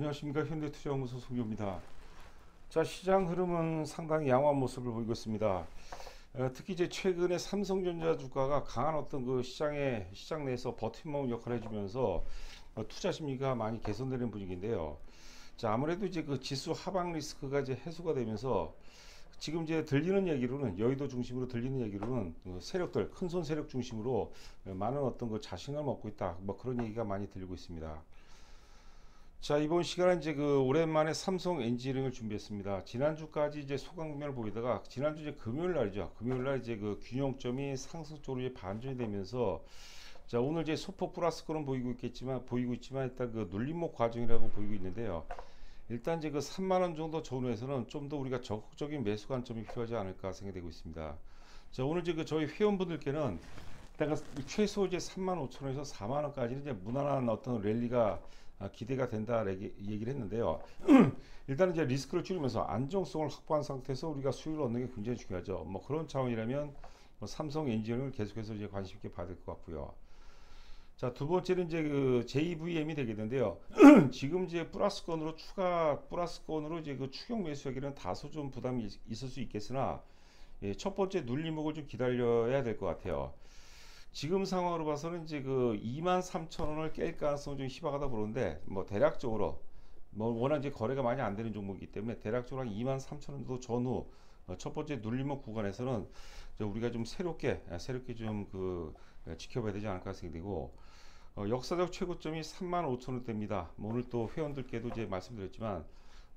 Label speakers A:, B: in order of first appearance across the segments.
A: 안녕하십니까. 현대투자연구소 송교입니다. 자, 시장 흐름은 상당히 양호한 모습을 보이고 있습니다. 특히 이제 최근에 삼성전자 주가가 강한 어떤 그 시장 내에서 버팀목 역할을 해주면서 투자 심리가 많이 개선되는 분위기인데요. 자, 아무래도 이제 그 지수 하방 리스크가 이제 해소가 되면서 지금 이제 들리는 얘기로는, 여의도 중심으로 들리는 얘기로는 세력들, 큰손 세력 중심으로 많은 어떤 그 자신감을 얻고 있다, 뭐 그런 얘기가 많이 들리고 있습니다. 자, 이번 시간은 이제 그 오랜만에 삼성 엔지니어링을 준비했습니다. 지난주까지 이제 소강 국면을 보이다가 지난주 이제 금요일 날이죠. 금요일 날 이제 그 균형점이 상승 쪽으로 이제 반전이 되면서, 자, 오늘 이제 소폭 플러스권은 보이고 있지만 일단 그 눌림목 과정이라고 보이고 있는데요. 일단 이제 그 3만 원 정도 전후에서는 좀 더 우리가 적극적인 매수 관점이 필요하지 않을까 생각되고 있습니다. 자, 오늘 이제 그 저희 회원분들께는 일단 그 최소 이제 3만 5천 원에서 4만 원까지는 이제 무난한 어떤 랠리가 기대가 된다 얘기를 했는데요. 일단 이제 리스크를 줄이면서 안정성을 확보한 상태에서 우리가 수익을 얻는 게 굉장히 중요하죠. 뭐 그런 차원이라면 뭐 삼성 엔지니어링을 계속해서 이제 관심 있게 봐야 될 것 같고요. 자, 두 번째는 이제 그 JVM이 되겠는데요. 지금 이제 추가 플러스권으로 이제 그 추격 매수하기는 다소 좀 부담이 있을 수 있겠으나, 예, 첫 번째 눌림목을 좀 기다려야 될 것 같아요. 지금 상황으로 봐서는 이제 그 23,000원을 깰 가능성이 좀 희박하다 보는데, 뭐 대략적으로 뭐 워낙 이제 거래가 많이 안 되는 종목이기 때문에 대략적으로 한 23,000원 정도 전후 첫 번째 눌림목 구간에서는 우리가 좀 새롭게 좀 지켜봐야 되지 않을까 생각되고, 역사적 최고점이 35,000원대입니다. 뭐 오늘 또 회원들께도 이제 말씀드렸지만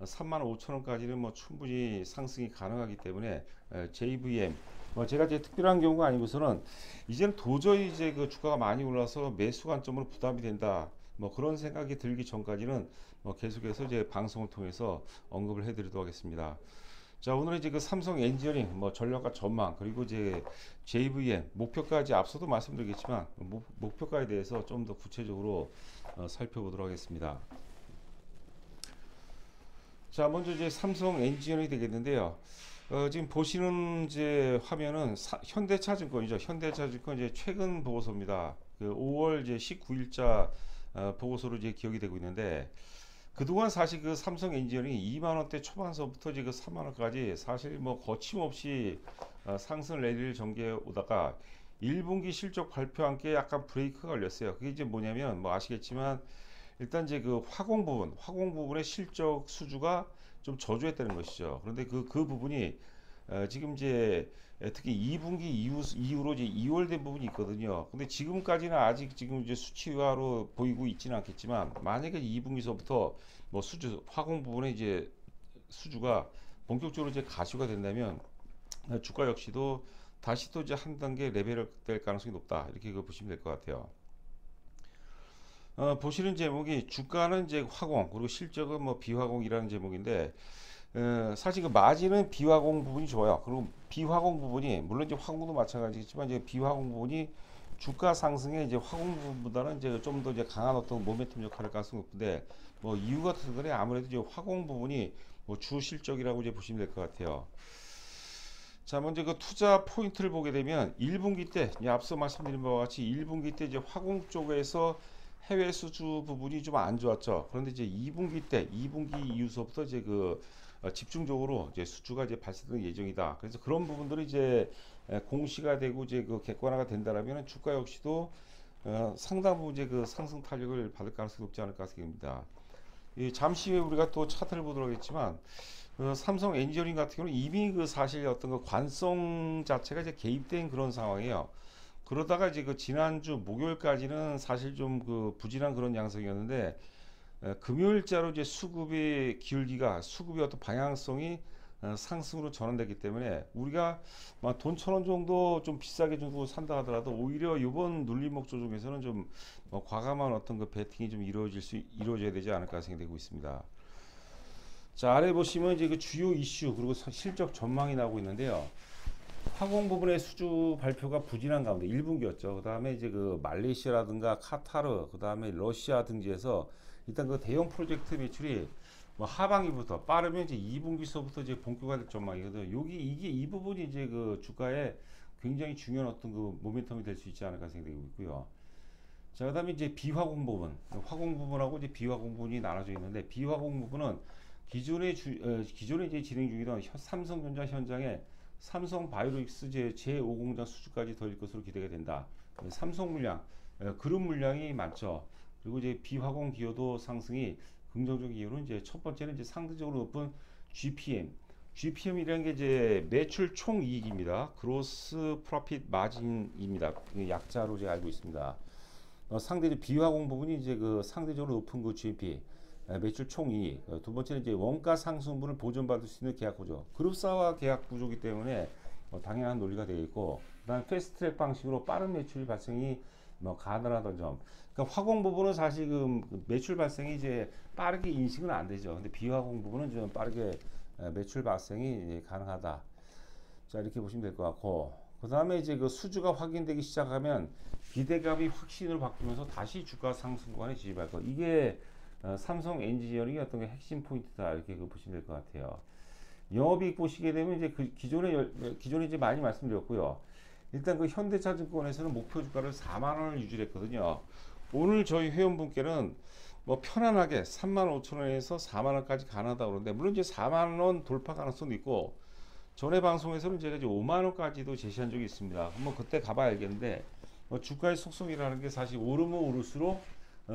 A: 35,000원까지는 뭐 충분히 상승이 가능하기 때문에 JVM, 뭐 제가 이제 특별한 경우가 아니고서는 이제는 도저히 이제 그 주가가 많이 올라서 매수 관점으로 부담이 된다, 뭐 그런 생각이 들기 전까지는 뭐 계속해서 이제 방송을 통해서 언급을 해드리도록 하겠습니다. 자, 오늘은 이제 그 삼성 엔지니어링 뭐 전략과 전망, 그리고 이제 JVM 목표까지 앞서도 말씀드리겠지만 목표가에 대해서 좀 더 구체적으로 살펴보도록 하겠습니다. 자, 먼저 이제 삼성 엔지니어링이 되겠는데요. 지금 보시는 이제 화면은 현대차증권이죠. 현대차증권 이제 최근 보고서입니다. 그 5월 이제 19일자 보고서로 이제 기억이 되고 있는데, 그동안 사실 그 삼성 엔지니어링이 2만 원대 초반서부터 이제 그 3만 원까지 사실 뭐 거침없이 상승 랠리를 전개해 오다가 1분기 실적 발표와 함께 약간 브레이크가 걸렸어요. 그게 이제 뭐냐면 뭐 아시겠지만 일단 이제 그 화공 부분의 실적 수주가 좀 저조했다는 것이죠. 그런데 그 부분이 지금 이제 특히 2분기 이후로 이제 2월 된 부분이 있거든요. 근데 지금까지는 아직 지금 이제 수치화로 보이고 있지는 않겠지만, 만약에 2분기서부터 뭐 화공 부분의 이제 수주가 본격적으로 이제 가시가 된다면 주가 역시도 다시 또 이제 한 단계 레벨업 될 가능성이 높다, 이렇게 보시면 될 것 같아요. 보시는 제목이 주가는 이제 화공, 그리고 실적은 뭐 비화공이라는 제목인데, 사실 그 마진은 비화공 부분이 좋아요. 그리고 비화공 부분이 물론 이제 화공도 마찬가지겠지만 이제 비화공 부분이 주가 상승에 이제 화공 부분보다는 이제 좀 더 이제 강한 어떤 모멘텀 역할을 할 가능성이 높은데, 뭐 이유 같은 거는 아무래도 이제 화공 부분이 뭐 주 실적이라고 이제 보시면 될 것 같아요. 자, 먼저 그 투자 포인트를 보게 되면 1분기 때 앞서 말씀드린 바와 같이 1분기 때 이제 화공 쪽에서 해외 수주 부분이 좀 안 좋았죠. 그런데 이제 2분기 이후서부터 이제 집중적으로 이제 수주가 이제 발생될 예정이다. 그래서 그런 부분들이 이제 공시가 되고 이제 객관화가 된다라면 주가 역시도 상당 부분 이제 상승 탄력을 받을 가능성이 높지 않을까 생각합니다. 잠시 후에 우리가 또 차트를 보도록 하겠지만, 삼성 엔지니어링 같은 경우는 이미 사실 어떤 관성 자체가 이제 개입된 그런 상황이에요. 그러다가 이제 지난주 목요일까지는 사실 좀 부진한 그런 양상이었는데, 금요일자로 이제 수급의 어떤 방향성이 상승으로 전환되기 때문에 우리가 돈 1,000원 정도 좀 비싸게 주고 산다 하더라도 오히려 이번 눌림목 조정에서는 좀 과감한 어떤 배팅이 좀 이루어져야 되지 않을까 생각되고 있습니다. 자, 아래 보시면 이제 주요 이슈 그리고 실적 전망이 나오고 있는데요. 화공 부분의 수주 발표가 부진한 가운데 1분기였죠. 그 다음에 이제 말레이시아라든가 카타르, 그 다음에 러시아 등지에서 일단 대형 프로젝트 매출이 뭐 하반기부터 빠르면 이제 2분기서부터 이제 본격화될 전망이거든요. 이 부분이 이제 주가에 굉장히 중요한 어떤 모멘텀이 될 수 있지 않을까 생각되고 있고요. 자, 그다음에 이제 비화공 부분, 화공 부분하고 이제 비화공 부분이 나눠져 있는데 비화공 부분은 기존에 이제 진행 중이던 삼성전자 현장에 삼성 바이오로직스 제5공장 수주까지 더일 것으로 기대가 된다. 삼성 물량, 그룹 물량이 많죠. 그리고 이제 비화공 기여도 상승이 긍정적 이유는 이제 첫 번째는 이제 상대적으로 높은 GPM. GPM이라는 게 이제 매출 총이익입니다. 그로스 프로핏 마진입니다. 약자로 제가 알고 있습니다. 상대적 비화공 부분이 이제 그 상대적으로 높은 그 GP 매출 총이익. 두 번째는 이제 원가 상승분을 보존받을 수 있는 계약 구조. 그룹사와 계약 구조이기 때문에 당연한 논리가 되겠고, 그다음 패스트트랙 방식으로 빠른 매출 발생이 가능하다는 점. 그러니까 화공 부분은 사실 그 매출 발생이 이제 빠르게 인식은 안 되죠. 근데 비화공 부분은 좀 빠르게 매출 발생이 가능하다. 자, 이렇게 보시면 될 것 같고, 그 다음에 이제 그 수주가 확인되기 시작하면 기대감이 확신으로 바뀌면서 다시 주가 상승 구간에 진입할 거. 이게 삼성 엔지니어링의 어떤 게 핵심 포인트다. 이렇게 보시면 될 것 같아요. 영업이익 보시게 되면 이제 그 기존에 이제 많이 말씀드렸고요. 일단 그 현대차증권에서는 목표 주가를 4만 원을 유지했거든요. 오늘 저희 회원분께는 뭐 편안하게 35,000원에서 4만 원까지 가능하다고 그러는데, 물론 이제 4만 원 돌파 가능성도 있고, 전에 방송에서는 제가 이제 5만 원까지도 제시한 적이 있습니다. 한번 그때 가봐야 알겠는데, 주가의 속성이라는 게 사실 오르면 오를수록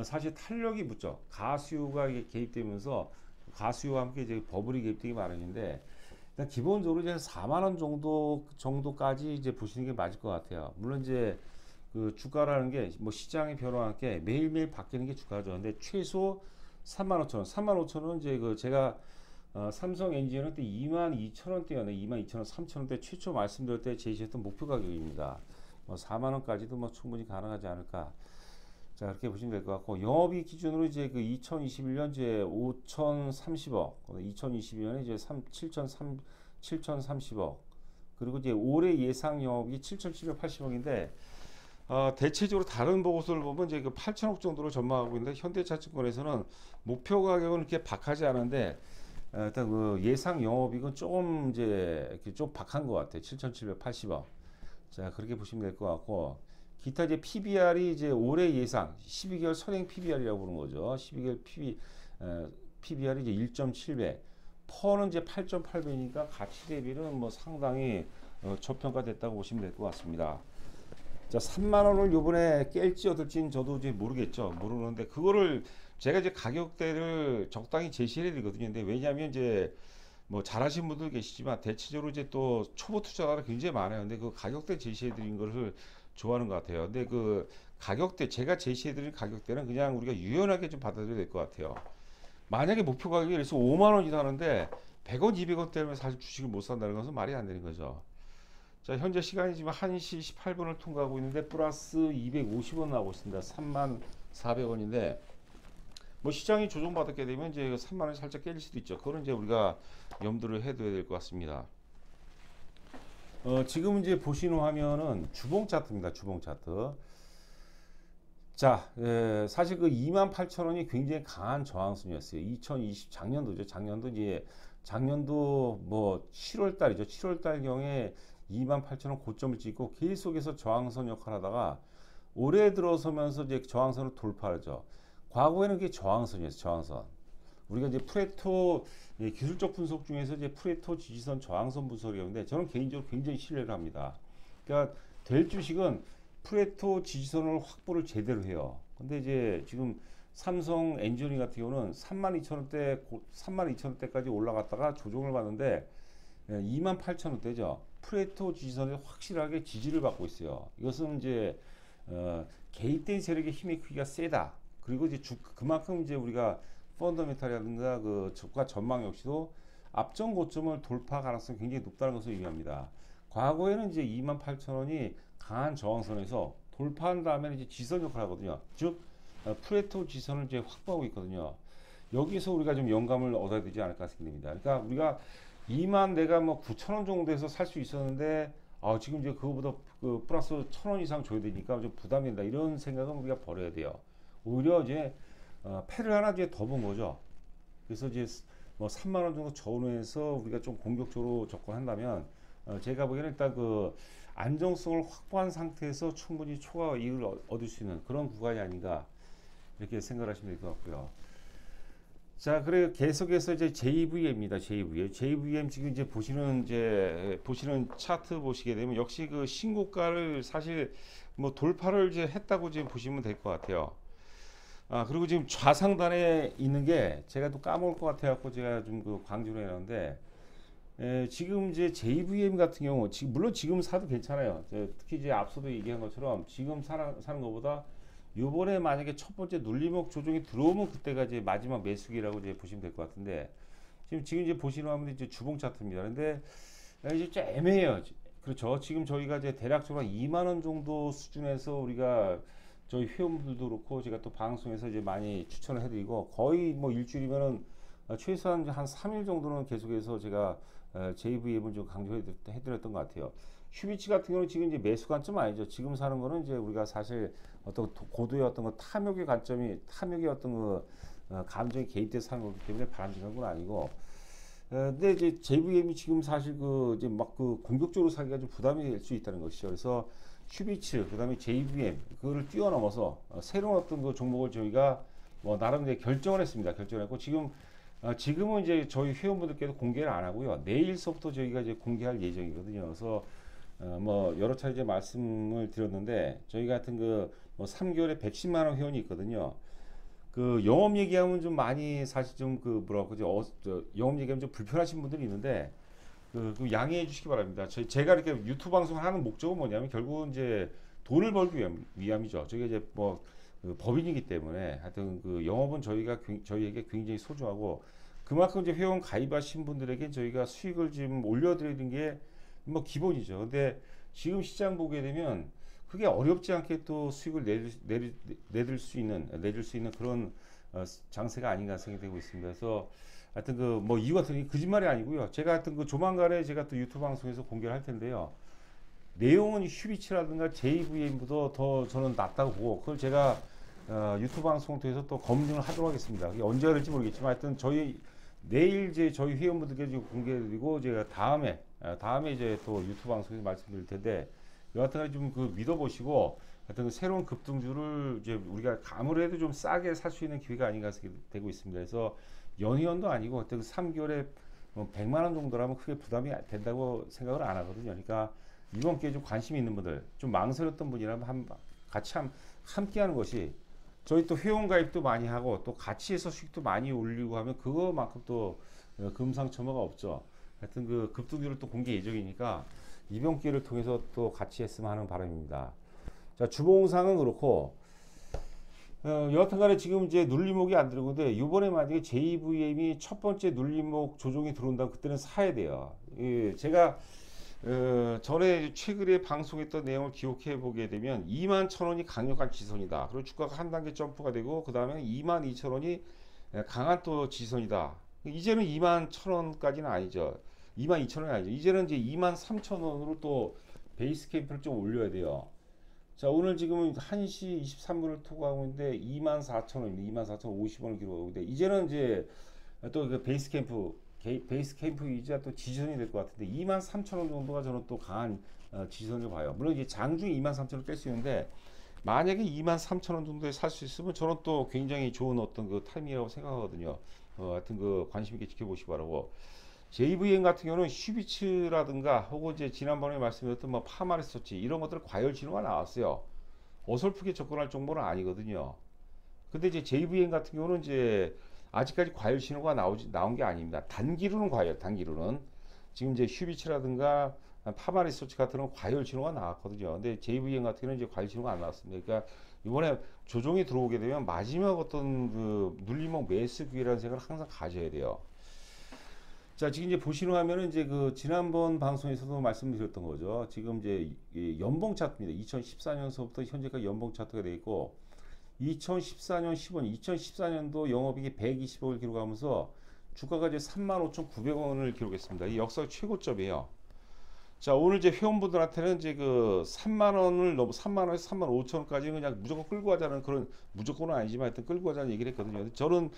A: 사실 탄력이 붙죠. 가수요가 이게 개입되면서 가수요와 함께 이제 버블이 개입되기 마련인데, 일단 기본적으로 이제 4만 원 정도까지 이제 보시는 게 맞을 것 같아요. 물론 이제 그 주가라는 게 뭐 시장의 변화와 함께 매일매일 바뀌는 게 주가죠. 근데 최소 35,000원, 35,000원 이제 그 제가 삼성 엔지니어링 때 22,000원대였네. 22,000원, 3,000원대 최초 말씀드릴 때 제시했던 목표 가격입니다. 4만 원까지도 뭐 충분히 가능하지 않을까. 자, 그렇게 보시면 될 것 같고, 영업이익 기준으로 이제 그 2021년 이제 5,030억, 2022년에 이제 7,030억, 그리고 이제 올해 예상 영업이익이 7,780억인데, 대체적으로 다른 보고서를 보면 이제 그 8천억 정도로 전망하고 있는데, 현대차증권에서는 목표 가격은 이렇게 박하지 않은데, 일단 그 예상 영업이익은 조금 이제 이렇게 좀 박한 것 같아요. 7,780억. 자, 그렇게 보시면 될 것 같고, 기타 이제 PBR이 이제 올해 예상 12개월 선행 PBR이라고 부르는 거죠. 12개월 PBR이 이제 1.7배, 퍼는 이제 8.8배니까 가치 대비는 뭐 상당히 저평가됐다고 보시면 될 것 같습니다. 자, 3만 원을 요번에 깰지 어떨지는 저도 이제 모르는데 그거를 제가 이제 가격대를 적당히 제시해야 되거든요. 근데 왜냐하면 이제 뭐 잘하신 분들 계시지만 대체적으로 이제 또 초보 투자자가 굉장히 많아요. 근데 그 가격대 제시해드린 것을 좋아하는 것 같아요. 근데 그 가격대, 제가 제시해드린 가격대는 그냥 우리가 유연하게 좀 받아들여야 될 것 같아요. 만약에 목표 가격이 그래서 5만 원이다 하는데 100원, 200원 때문에 사실 주식을 못 산다는 것은 말이 안 되는 거죠. 자, 현재 시간이 지금 1시 18분을 통과하고 있는데 플러스 250원 나오고 있습니다. 3만 400원인데 뭐 시장이 조정받게 되면 이제 3만 원이 살짝 깨질 수도 있죠. 그거는 이제 우리가 염두를 해둬야 될 것 같습니다. 지금 이제 보시는 화면은 주봉 차트입니다. 주봉 차트. 자, 사실 그 28,000원이 굉장히 강한 저항선이었어요. 2020 작년도죠. 작년도 뭐 7월 달이죠. 7월 달경에 28,000원 고점을 찍고 계속해서 저항선 역할을 하다가 올해 들어서면서 이제 저항선을 돌파하죠. 과거에는 그게 저항선이었어요. 저항선. 우리가 이제 프레토 기술적 분석 중에서 이제 프레토 지지선 저항선 분석이었는데 저는 개인적으로 굉장히 신뢰를 합니다. 그러니까 될 주식은 프레토 지지선을 확보를 제대로 해요. 근데 이제 지금 삼성 엔지니어링 같은 경우는 32,000원대, 32,000원대까지 올라갔다가 조정을 받는데 28,000원대죠. 프레토 지지선에 확실하게 지지를 받고 있어요. 이것은 이제 개입된 세력의 힘의 크기가 세다. 그리고 이제 그만큼 이제 우리가 펀더멘탈이라든가 그 주가 전망 역시도 앞전 고점을 돌파 가능성이 굉장히 높다는 것을 의미합니다. 과거에는 이제 28,000원이 강한 저항선에서 돌파한 다음에 이제 지선 역할을 하거든요. 즉 프레토 지선을 이제 확보하고 있거든요. 여기서 우리가 좀 영감을 얻어야 되지 않을까 생각됩니다. 그러니까 우리가 2만 내가 뭐 9,000원 정도에서 살 수 있었는데 지금 이제 그거보다 그 플러스 1,000원 이상 줘야 되니까 좀 부담된다. 이런 생각은 우리가 버려야 돼요. 오히려 이제 패를 하나 이제 더 본 거죠. 그래서 이제 뭐 3만 원 정도 전후해서 우리가 좀 공격적으로 접근한다면 제가 보기에는 일단 그 안정성을 확보한 상태에서 충분히 초과 이익을 얻을 수 있는 그런 구간이 아닌가 이렇게 생각하시면 될 것 같고요. 자, 그래 계속해서 이제 JVM입니다. JVM. JVM 지금 이제 보시는 차트 보시게 되면 역시 그 신고가를 사실 뭐 돌파를 이제 했다고 지금 보시면 될 것 같아요. 아, 그리고 지금 좌상단에 있는 게 제가 또 까먹을 것 같아 갖고 제가 좀 그 강조를 해놨는데, 지금 이제 JVM 같은 경우 물론 지금 사도 괜찮아요. 특히 이제 앞서도 얘기한 것처럼 지금 사는 것보다 요번에 만약에 첫 번째 눌림목 조정이 들어오면 그때가 이제 마지막 매수기라고 이제 보시면 될 것 같은데, 지금 이제 보시는 화면 이제 주봉 차트입니다. 근데 이제 좀 애매해요. 그렇죠. 지금 저희가 이제 대략적으로 2만 원 정도 수준에서 우리가 저희 회원분들도 그렇고 제가 또 방송에서 이제 많이 추천을 해드리고, 거의 뭐 일주일이면은 최소한 한 3일 정도는 계속해서 제가 JVM을 좀 강조해드렸던 것 같아요. 휴비치 같은 경우는 지금 이제 매수 관점 아니죠. 지금 사는 거는 이제 우리가 사실 어떤 고도의 어떤 거 탐욕의 어떤 그 감정이 개입돼서 사는 거기 때문에 바람직한 건 아니고, 근데 이제 JVM이 지금 사실 그 이제 막 그 공격적으로 사기가 좀 부담이 될 수 있다는 것이죠. 그래서 휴비츠 그다음에 JVM 그거를 뛰어넘어서 새로운 어떤 그 종목을 저희가 뭐 나름 이제 결정을 했습니다. 결정했고 지금은 이제 저희 회원분들께도 공개를 안 하고요. 내일서부터 저희가 이제 공개할 예정이거든요. 그래서 뭐 여러 차례 이제 말씀을 드렸는데, 저희 같은 그뭐 3개월에 110만 원 회원이 있거든요. 그 영업 얘기하면 좀 많이 사실 좀 그 뭐라고 그죠? 영업 얘기하면 좀 불편하신 분들이 있는데 그 양해해 주시기 바랍니다. 제가 이렇게 유튜브 방송을 하는 목적은 뭐냐면 결국은 이제 돈을 벌기 위함이죠. 저희가 이제 그 법인이기 때문에 하여튼 그 영업은 저희에게 굉장히 소중하고, 그만큼 이제 회원 가입하신 분들에게 저희가 수익을 지금 올려드리는 게 뭐 기본이죠. 근데 지금 시장 보게 되면 그게 어렵지 않게 또 수익을 내줄 수 있는 그런 장세가 아닌가 생각이 되고 있습니다. 그래서 하여튼 그 뭐 이유 같은 거짓말이 아니고요. 제가 하여튼 그 조만간에 제가 또 유튜브 방송에서 공개를 할 텐데요. 내용은 휴비치라든가 JVM보다 더 저는 낫다고 보고, 그걸 제가 유튜브 방송을 통해서 또 검증을 하도록 하겠습니다. 그게 언제가 될지 모르겠지만 하여튼 내일 이제 저희 회원분들께 공개해드리고, 제가 다음에 이제 또 유튜브 방송에서 말씀드릴 텐데, 여하튼 좀 그 믿어보시고 하여튼 그 새로운 급등주를 이제 우리가 아무래도 좀 싸게 살 수 있는 기회가 아닌가 되고 있습니다. 그래서 연이언도 아니고 하여튼 3개월에 뭐 100만 원 정도라면 크게 부담이 된다고 생각을 안 하거든요. 그러니까 이번 기회에 좀 관심 있는 분들, 좀 망설였던 분이라면 같이 함께 하는 것이, 저희 또 회원 가입도 많이 하고 또 같이 해서 수익도 많이 올리고 하면 그거만큼 또 금상첨화가 없죠. 하여튼 그 급등주를 또 공개 예정이니까 이번 기회를 통해서 또 같이 했으면 하는 바람입니다. 자, 주봉상은 그렇고, 여하튼 간에 지금 이제 눌림목이 안 들어오는데, 이번에 만약에 JVM이 첫 번째 눌림목 조정이 들어온다면 그때는 사야 돼요. 제가 전에 최근에 방송했던 내용을 기억해 보게 되면 21,000원이 강력한 지선이다. 그리고 주가가 한 단계 점프가 되고 그 다음에 22,000원이 강한 또 지선이다. 이제는 21,000원까지는 아니죠. 22,000원이 아니죠. 이제는 이제 23,000원으로 또 베이스 캠프를 좀 올려야 돼요. 자, 오늘 지금은 1시 23분을 투구하고 있는데 24,000원입니다. 24,050원을 기록하고 있는데, 이제는 이제 또 그 베이스 캠프이자 또 지지선이 될 것 같은데 23,000원 정도가 저는 또 강한 지지선을 봐요. 물론 이제 장중에 23,000원 뺄 수 있는데, 만약에 23,000원 정도에 살 수 있으면 저는 또 굉장히 좋은 어떤 그 타이밍이라고 생각하거든요. 하여튼 그 관심 있게 지켜보시기 바라고. JVM 같은 경우는 휴비츠라든가 혹은 이제 지난번에 말씀드렸던 뭐 파마리서치 이런 것들 과열 진호가 나왔어요. 어설프게 접근할 정도는 아니거든요. 근데 이제 JVM 같은 경우는 이제 아직까지 과열 신호가 나온 게 아닙니다. 단기로는 단기로는 지금 이제 휴비치라든가 파마리서치 같은 건 과열 신호가 나왔거든요. 근데 JVM 같은 경우는 이제 과열 신호가 안 나왔습니다. 그러니까 이번에 조정이 들어오게 되면 마지막 어떤 그 눌림목 매수 기회라는 생각을 항상 가져야 돼요. 자, 지금 이제 보시는 화면은 이제 그 지난번 방송에서도 말씀드렸던 거죠. 지금 이제 연봉 차트입니다. 2014년서부터 현재까지 연봉 차트가 되어 있고, 2014년 15년, 2014년도 영업이익이 120억을 기록하면서 주가가 이제 35,900원을 기록했습니다. 이 역사 최고점이에요. 자, 오늘 이제 회원분들한테는 이제 그 3만원에서 35,000원까지는 그냥 무조건 끌고 가자는, 그런 무조건은 아니지만 하여튼 끌고 가자는 얘기를 했거든요. 저는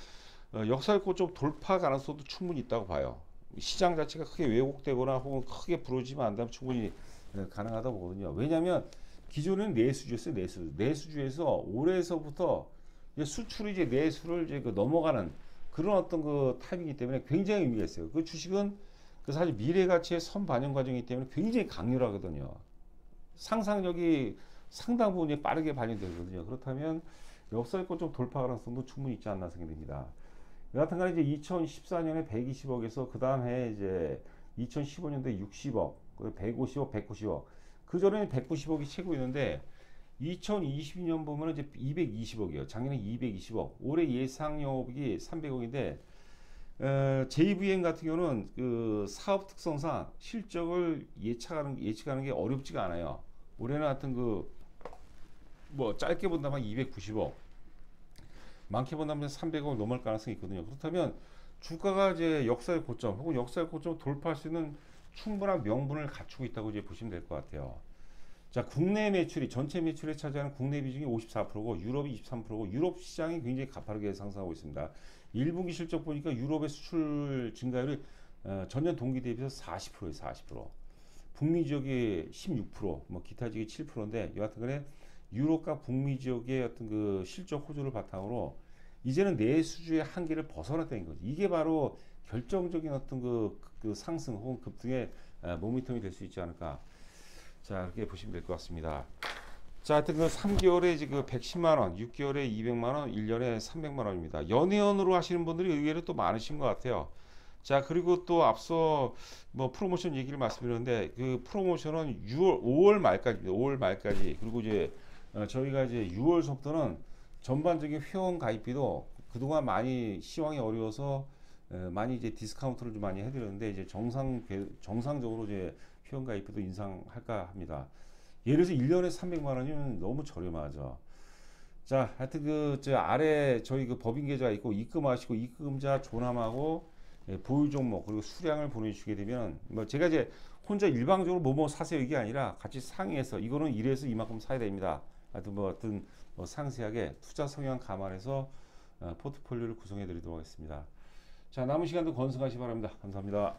A: 역사의 고점 돌파 가능성도 충분히 있다고 봐요. 시장 자체가 크게 왜곡되거나 혹은 크게 부러지면 안 되면 충분히 가능하다고 보거든요. 왜냐하면 기존에는 내수주였어요. 내수주에서 올해서부터 이제 수출이 이제 내수를 이제 그 넘어가는 그런 어떤 그 타입이기 때문에 굉장히 의미가 있어요. 그 주식은 그 사실 미래 가치의 선반영 과정이기 때문에 굉장히 강렬하거든요. 상상력이 상당 부분 이제 빠르게 반영되거든요. 그렇다면 역사의 좀 돌파 가능성도 충분히 있지 않나 생각됩니다. 여하튼간에 이제 2014년에 120억에서 그 다음 해 이제 2015년도에 60억, 150억, 190억. 그 전에는 190억이 최고였는데 2022년 보면 이제 220억이에요. 작년에 220억. 올해 예상 영업이익이 300억인데 JVM 같은 경우는 그 사업 특성상 실적을 예측하는 게 어렵지가 않아요. 올해는 하여튼 그 뭐 짧게 본다면 290억, 많게 본다면 300억 넘을 가능성이 있거든요. 그렇다면 주가가 이제 역사의 고점 혹은 역사의 고점을 돌파할 수 있는 충분한 명분을 갖추고 있다고 이제 보시면 될 것 같아요. 자, 국내 매출이 전체 매출에 차지하는 국내 비중이 54%고 유럽이 23%고 유럽 시장이 굉장히 가파르게 상승하고 있습니다. 1분기 실적 보니까 유럽의 수출 증가율이 전년 동기 대비해서 40%예요. 40%. 북미 지역이 16%, 뭐 기타 지역이 7%인데 여하튼간에 유럽과 북미 지역의 어떤 그 실적 호조를 바탕으로 이제는 내수주의 한계를 벗어났다는 거죠. 이게 바로 결정적인 어떤 그 상승 혹은 급등의 모멘텀이 될 수 있지 않을까. 자, 이렇게 보시면 될 것 같습니다. 자, 하여튼 그 3개월에 지금 110만 원, 6개월에 200만 원, 1년에 300만 원입니다. 연회원으로 하시는 분들이 의외로 또 많으신 것 같아요. 자, 그리고 또 앞서 뭐 프로모션 얘기를 말씀드렸는데 그 프로모션은 5월 말까지입니다. 5월 말까지. 그리고 이제 저희가 이제 6월서부터는 전반적인 회원 가입비도 그동안 많이 시황이 어려워서 많이 이제 디스카운트를 좀 많이 해드렸는데 이제 정상적으로 이제 회원 가입비도 인상할까 합니다. 예를 들어서 1년에 300만 원이면 너무 저렴하죠. 자, 하여튼 저 아래 저희 그 법인 계좌 있고 입금하시고 입금자 조남하고 보유 종목 그리고 수량을 보내주시게 되면 뭐 제가 이제 혼자 일방적으로 뭐뭐 사세요 이게 아니라 같이 상의해서 이거는 이래서 이만큼 사야 됩니다. 하여튼 뭐 어떤 상세하게 투자 성향 감안해서 포트폴리오를 구성해 드리도록 하겠습니다. 자, 남은 시간도 건승하시기 바랍니다. 감사합니다.